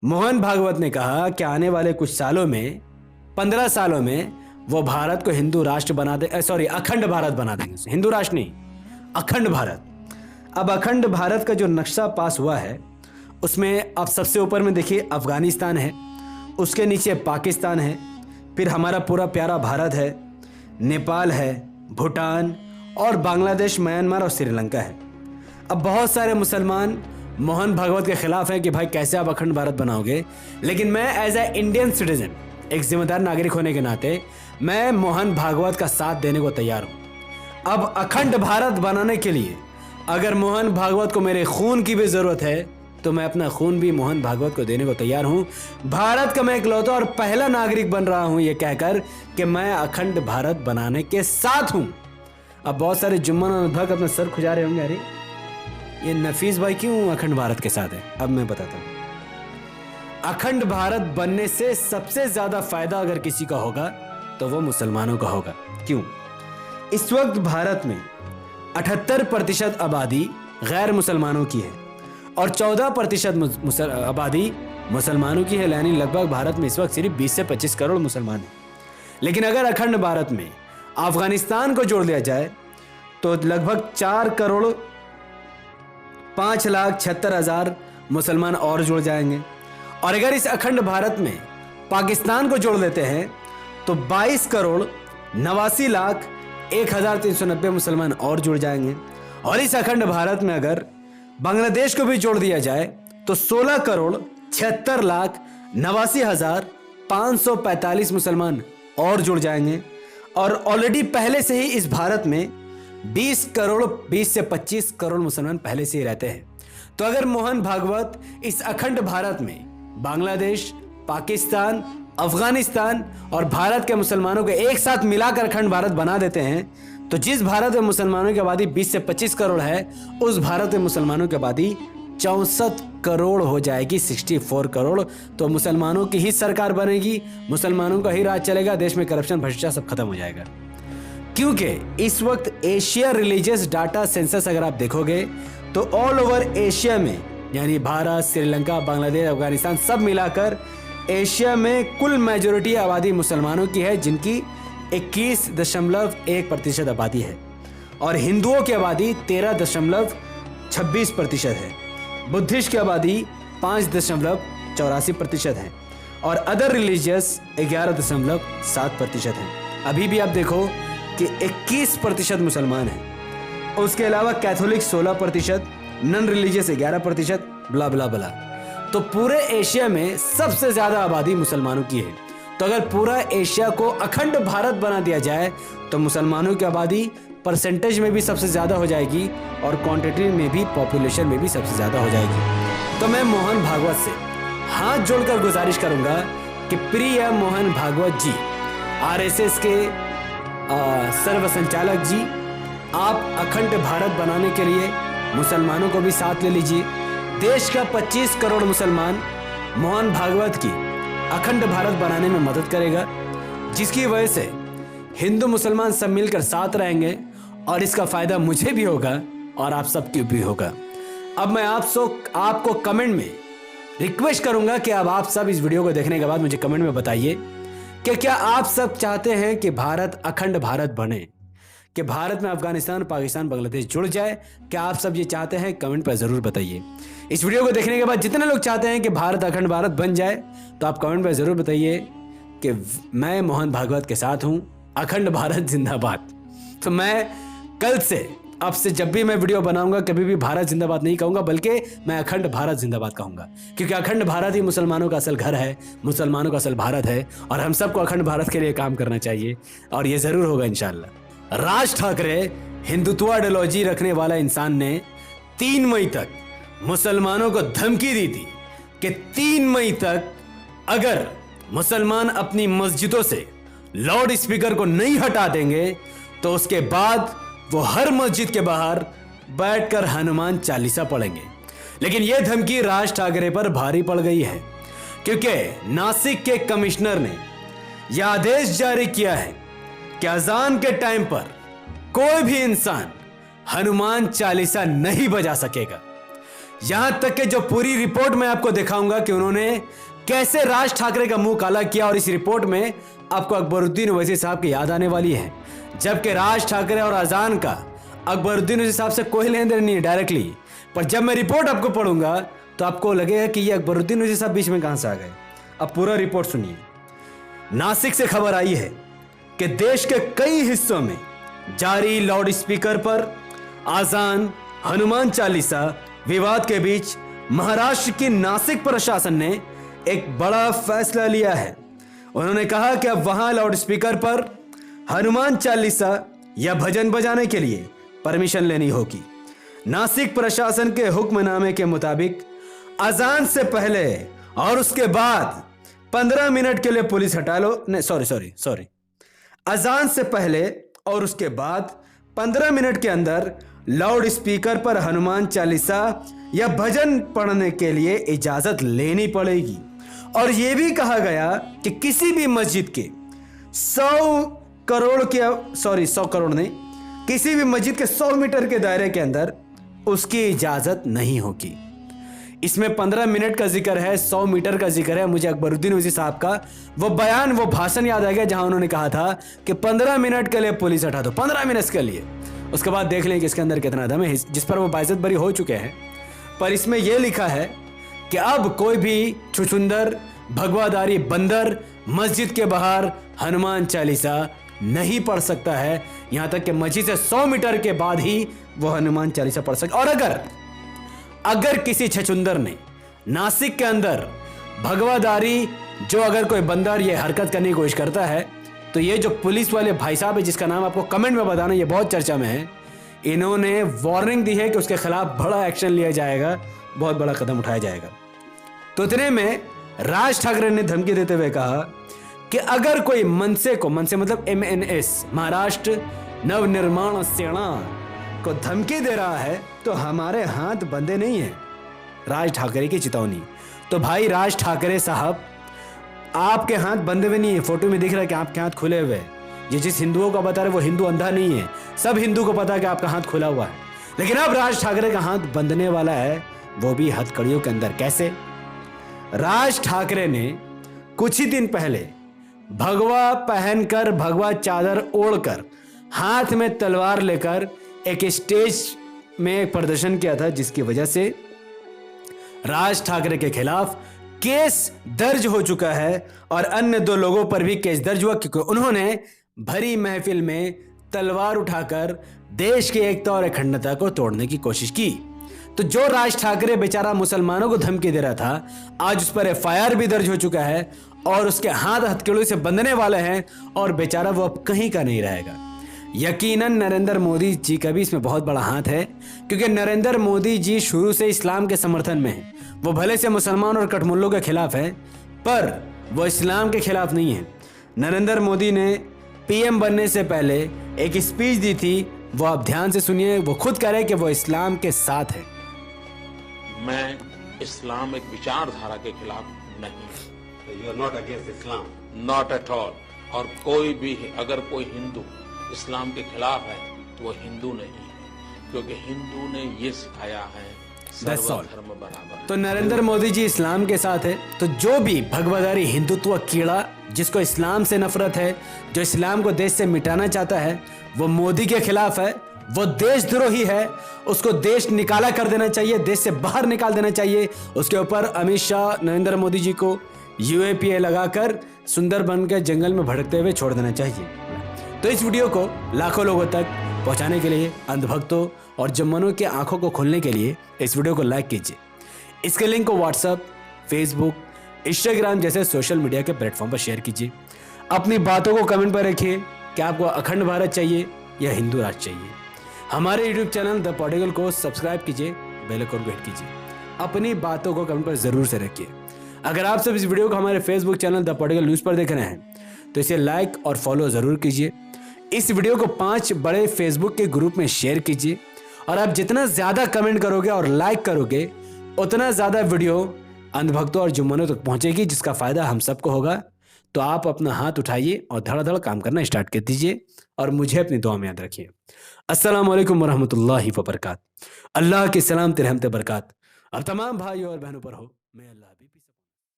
मोहन भागवत ने कहा कि आने वाले कुछ सालों में 15 सालों में वो भारत को हिंदू राष्ट्र बना दे, सॉरी अखंड भारत बना देंगे। हिंदू राष्ट्र नहीं, अखंड भारत। अब अखंड भारत का जो नक्शा पास हुआ है उसमें अब सबसे ऊपर में देखिए अफगानिस्तान है, उसके नीचे पाकिस्तान है, फिर हमारा पूरा प्यारा भारत है, नेपाल है, भूटान और बांग्लादेश, म्यांमार और श्रीलंका है। अब बहुत सारे मुसलमान मोहन भागवत के खिलाफ हैं कि भाई कैसे आप अखंड भारत बनाओगे, लेकिन मैं एज ए इंडियन सिटीजन, एक जिम्मेदार नागरिक होने के नाते मैं मोहन भागवत का साथ देने को तैयार हूं। अब अखंड भारत बनाने के लिए अगर मोहन भागवत को मेरे खून की भी जरूरत है तो मैं अपना खून भी मोहन भागवत को देने को तैयार हूं। भारत का मैं इकलौता और पहला नागरिक बन रहा हूं यह कहकर कि मैं अखंड भारत बनाने के साथ हूं। अब बहुत सारे जुम्मन और भक्त अपना सर खुजा रहे होंगे, अरे ये नफीस भाई क्यों अखंड भारत के साथ है। अब मैं बताता हूं, अखंड भारत बनने से सबसे ज्यादा फायदा अगर किसी का होगा तो वो मुसलमानों का होगा। क्यों? इस वक्त भारत में 78% आबादी गैर मुसलमानों की है और 14% आबादी मुसलमानों की है, यानी लगभग भारत में इस वक्त सिर्फ 20 से 25 करोड़ मुसलमान हैं। लेकिन अगर अखंड भारत में अफगानिस्तान को जोड़ दिया जाए तो लगभग 4 करोड़ 5,76,000 मुसलमान और जुड़ जाएंगे। और अगर इस अखंड भारत में पाकिस्तान को जोड़ लेते हैं तो 22 करोड़ 89,01,390 मुसलमान और जुड़ जाएंगे। और इस अखंड भारत में अगर बांग्लादेश को भी जोड़ दिया जाए तो 16 करोड़ 76,89,545 मुसलमान और जुड़ जाएंगे। और ऑलरेडी पहले से ही इस भारत में 20 से 25 करोड़ मुसलमान पहले से ही रहते हैं। तो अगर मोहन भागवत इस अखंड भारत में बांग्लादेश, पाकिस्तान, अफगानिस्तान और भारत के मुसलमानों को एक साथ मिलाकर अखंड भारत बना देते हैं तो जिस भारत में मुसलमानों की आबादी 20 से 25 करोड़ है उस भारत में मुसलमानों की आबादी 64 करोड़ हो जाएगी, 64 करोड़। तो मुसलमानों की ही सरकार बनेगी, मुसलमानों का ही राज चलेगा, देश में करप्शन, भ्रष्टाचार सब खत्म हो जाएगा। क्योंकि इस वक्त एशिया रिलीजियस डाटा सेंसस अगर आप देखोगे तो ऑल ओवर एशिया में, यानी भारत, श्रीलंका, बांग्लादेश, अफगानिस्तान सब मिलाकर एशिया में कुल मेजोरिटी आबादी मुसलमानों की है, जिनकी 21.1% आबादी है। और हिंदुओं की आबादी 13.26% है। बुद्धिस्ट की आबादी 5.84% है और अदर रिलीजियस 11.7% है। अभी भी आप देखो कि 21% मुसलमान हैं। उसके अलावा कैथोलिक 16%, नॉन रिलीजियस 11%, ब्ला ब्ला ब्ला। तो पूरे एशिया में सबसे ज्यादा आबादी मुसलमानों की है। तो अगर पूरा एशिया को अखंड भारत बना दिया जाए तो मुसलमानों की आबादी परसेंटेज में भी सबसे ज्यादा हो जाएगी और क्वांटिटी में भी, पॉपुलेशन में भी सबसे ज्यादा हो जाएगी। तो मैं मोहन भागवत से हाथ जोड़कर गुजारिश करूंगा कि प्रिय मोहन भागवत जी, आरएसएस के सर्व संचालक जी, आप अखंड भारत बनाने के लिए मुसलमानों को भी साथ ले लीजिए। देश का 25 करोड़ मुसलमान मोहन भागवत की अखंड भारत बनाने में मदद करेगा, जिसकी वजह से हिंदू मुसलमान सब मिलकर साथ रहेंगे और इसका फायदा मुझे भी होगा और आप सबको भी होगा। अब मैं आपको कमेंट में रिक्वेस्ट करूंगा कि अब आप सब इस वीडियो को देखने के बाद मुझे कमेंट में बताइए कि क्या आप सब चाहते हैं कि भारत अखंड भारत बने, कि भारत में अफगानिस्तान, पाकिस्तान, बांग्लादेश जुड़ जाए। क्या आप सब ये चाहते हैं? कमेंट पर जरूर बताइए। इस वीडियो को देखने के बाद जितने लोग चाहते हैं कि भारत अखंड भारत बन जाए तो आप कमेंट पर जरूर बताइए कि मैं मोहन भागवत के साथ हूं, अखंड भारत जिंदाबाद। तो मैं कल से, अब से जब भी मैं वीडियो बनाऊंगा कभी भी भारत जिंदाबाद नहीं कहूंगा, बल्कि मैं अखंड भारत जिंदाबाद कहूंगा, क्योंकि अखंड भारत ही मुसलमानों का असल घर है, मुसलमानों का असल भारत है और हम सबको अखंड भारत के लिए काम करना चाहिए और ये जरूर होगा इंशाल्लाह। राज ठाकरे हिंदुत्व आइडियोलॉजी रखने वाला इंसान ने 3 मई तक मुसलमानों को धमकी दी थी कि 3 मई तक अगर मुसलमान अपनी मस्जिदों से लाउड स्पीकर को नहीं हटा देंगे तो उसके बाद वो हर मस्जिद के बाहर बैठकर हनुमान चालीसा पढ़ेंगे। लेकिन यह धमकी राज ठाकरे पर भारी पड़ गई है, क्योंकि नासिक के कमिश्नर ने यह आदेश जारी किया है कि अजान के टाइम पर कोई भी इंसान हनुमान चालीसा नहीं बजा सकेगा। यहां तक कि जो पूरी रिपोर्ट मैं आपको दिखाऊंगा कि उन्होंने कैसे राज ठाकरे का मुंह काला किया, और इस रिपोर्ट में आपको अकबरुद्दीन ओवैसी साहब की याद आने वाली है, जबकि राज ठाकरे और अजान का अकबरुद्दीन ओवैसी साहब से कोई लेन देन नहीं है डायरेक्टली। पर जब मैं रिपोर्ट आपको पढ़ूंगा तो आपको लगेगा कि ये अकबरुद्दीन ओवैसी साहब बीच में कहां से आ गए। अब पूरा रिपोर्ट सुनिए। नासिक से खबर आई है कि देश के कई हिस्सों में जारी लाउड स्पीकर पर आजान हनुमान चालीसा विवाद के बीच महाराष्ट्र की नासिक प्रशासन ने एक बड़ा फैसला लिया है। उन्होंने कहा कि अब वहां लाउड स्पीकर पर हनुमान चालीसा या भजन बजाने के लिए परमिशन लेनी होगी। नासिक प्रशासन के हुक्मनामे के मुताबिक अजान से पहले और उसके बाद 15 मिनट के लिए पुलिस हटा लो, नहीं सॉरी, अजान से पहले और उसके बाद 15 मिनट के अंदर लाउड स्पीकर पर हनुमान चालीसा या भजन पढ़ने के लिए इजाजत लेनी पड़ेगी। और यह भी कहा गया कि किसी भी मस्जिद के 100 करोड़ नहीं, किसी भी मस्जिद के 100 मीटर के दायरे के अंदर उसकी इजाजत नहीं होगी। इसमें 15 मिनट का जिक्र है, 100 मीटर का जिक्र है। मुझे अकबरुद्दीन ओवैसी साहब का वो बयान, वो भाषण याद आ गया जहां उन्होंने कहा था कि 15 मिनट के लिए पुलिस हटा दो, 15 मिनट के लिए। उसके बाद देख लें कि इसके अंदर कितना दम है, जिस पर वो बाइज्जत बरी हो चुके हैं। पर इसमें यह लिखा है कि अब कोई भी छुछुंदर भगवादारी बंदर मस्जिद के बाहर हनुमान चालीसा नहीं पढ़ सकता है। यहां तक कि मस्जिद से 100 मीटर के बाद ही वो हनुमान चालीसा पढ़ सकता। और अगर किसी छछुंदर ने नासिक के अंदर भगवादारी, जो अगर कोई बंदर ये हरकत करने की कोशिश करता है, तो ये जो पुलिस वाले भाई साहब है जिसका नाम आपको कमेंट में बताना, ये बहुत चर्चा में है, इन्होंने वार्निंग दी है कि उसके खिलाफ बड़ा एक्शन लिया जाएगा, बहुत बड़ा कदम उठाया जाएगा। तो इतने में राज ठाकरे ने धमकी देते हुए कहा कि अगर कोई मनसे मतलब MNS महाराष्ट्र नवनिर्माण सेना को धमकी दे रहा है तो हमारे हाथ बंधे नहीं हैं। राज ठाकरे की चेतावनी। तो भाई राज ठाकरे साहब, आपके हाथ बंधे हुए नहीं है। फोटो में दिख रहा है कि आपके हाथ खुले हुए हैं। ये जिस हिंदुओं को बता रहे वो हिंदू अंधा नहीं है, सब हिंदू को पता है कि आपका हाथ खुला हुआ है। लेकिन अब राज ठाकरे का हाथ बंधने वाला है, वो भी हथकड़ियों के अंदर। कैसे? राज ठाकरे ने कुछ ही दिन पहले भगवा पहनकर, भगवा चादर ओढ़कर, हाथ में तलवार लेकर एक स्टेज में एक प्रदर्शन किया था, जिसकी वजह से राज ठाकरे के खिलाफ केस दर्ज हो चुका है और अन्य 2 लोगों पर भी केस दर्ज हुआ, क्योंकि उन्होंने भरी महफिल में तलवार उठाकर देश की एकता और अखंडता को तोड़ने की कोशिश की। तो जो राज ठाकरे बेचारा मुसलमानों को धमकी दे रहा था, आज उस पर FIR भी दर्ज हो चुका है और उसके हाथ हथकड़ियों से बंधने वाले हैं, और बेचारा वो अब कहीं का नहीं रहेगा। यकीनन नरेंद्र मोदी जी का भी इसमें बहुत बड़ा हाथ है, क्योंकि नरेंद्र मोदी जी शुरू से इस्लाम के समर्थन में हैं। वो भले से मुसलमान और कठमुल्लों के खिलाफ है, पर वो इस्लाम के खिलाफ नहीं है। नरेंद्र मोदी ने PM बनने से पहले एक स्पीच दी थी, वो आप ध्यान से सुनिए। वो खुद कह रहे कि वो इस्लाम के साथ है। मैं इस्लामिक विचारधारा के खिलाफ नहीं। You are not against Islam. Not at all. और कोई भी, अगर कोई हिंदू इस्लाम के खिलाफ है तो वो हिंदू नहीं है, क्योंकि हिंदू ने ये सिखाया है सर्वधर्म बराबर। तो नरेंद्र मोदी जी इस्लाम के साथ है। तो जो भी भगवादारी हिंदुत्व कीड़ा, जिसको इस्लाम से नफरत है, जो इस्लाम को देश से मिटाना चाहता है, वो मोदी के खिलाफ है, वो देशद्रोही है। उसको देश निकाला कर देना चाहिए, देश से बाहर निकाल देना चाहिए। उसके ऊपर अमित शाह, नरेंद्र मोदी जी को UAPA लगाकर सुंदरबन के जंगल में भटकते हुए छोड़ देना चाहिए। तो इस वीडियो को लाखों लोगों तक पहुंचाने के लिए, अंधभक्तों और जम्मनों की आंखों को खोलने के लिए इस वीडियो को लाइक कीजिए। इसके लिंक को WhatsApp, Facebook, Instagram जैसे सोशल मीडिया के प्लेटफॉर्म पर शेयर कीजिए। अपनी बातों को कमेंट पर रखिए कि आपको अखंड भारत चाहिए या हिंदू राज चाहिए। हमारे YouTube चैनल द पॉडिगल को सब्सक्राइब कीजिए, बेल आइकन को हिट कीजिए। अपनी बातों को कमेंट पर जरूर से रखिए। अगर आप सब इस वीडियो को हमारे Facebook चैनल द पॉडिगल न्यूज़ पर देख रहे हैं तो इसे लाइक और फॉलो जरूर कीजिए। इस वीडियो को 5 बड़े फेसबुक के ग्रुप में शेयर कीजिए। और आप जितना ज्यादा कमेंट करोगे और लाइक करोगे, उतना ज्यादा वीडियो अंधभक्तों और जुम्मनों तक पहुंचेगी, जिसका फायदा हम सबको होगा। तो आप अपना हाथ उठाइए और धड़ाधड़ काम करना स्टार्ट कर दीजिए और मुझे अपनी दुआ में याद रखिए। अस्सलाम वालेकुम वरहमतुल्लाहि वबरकात। अल्लाह की सलाम रहमत बरकत अब तमाम भाइयों और बहनों पर हो, मैं अल्लाह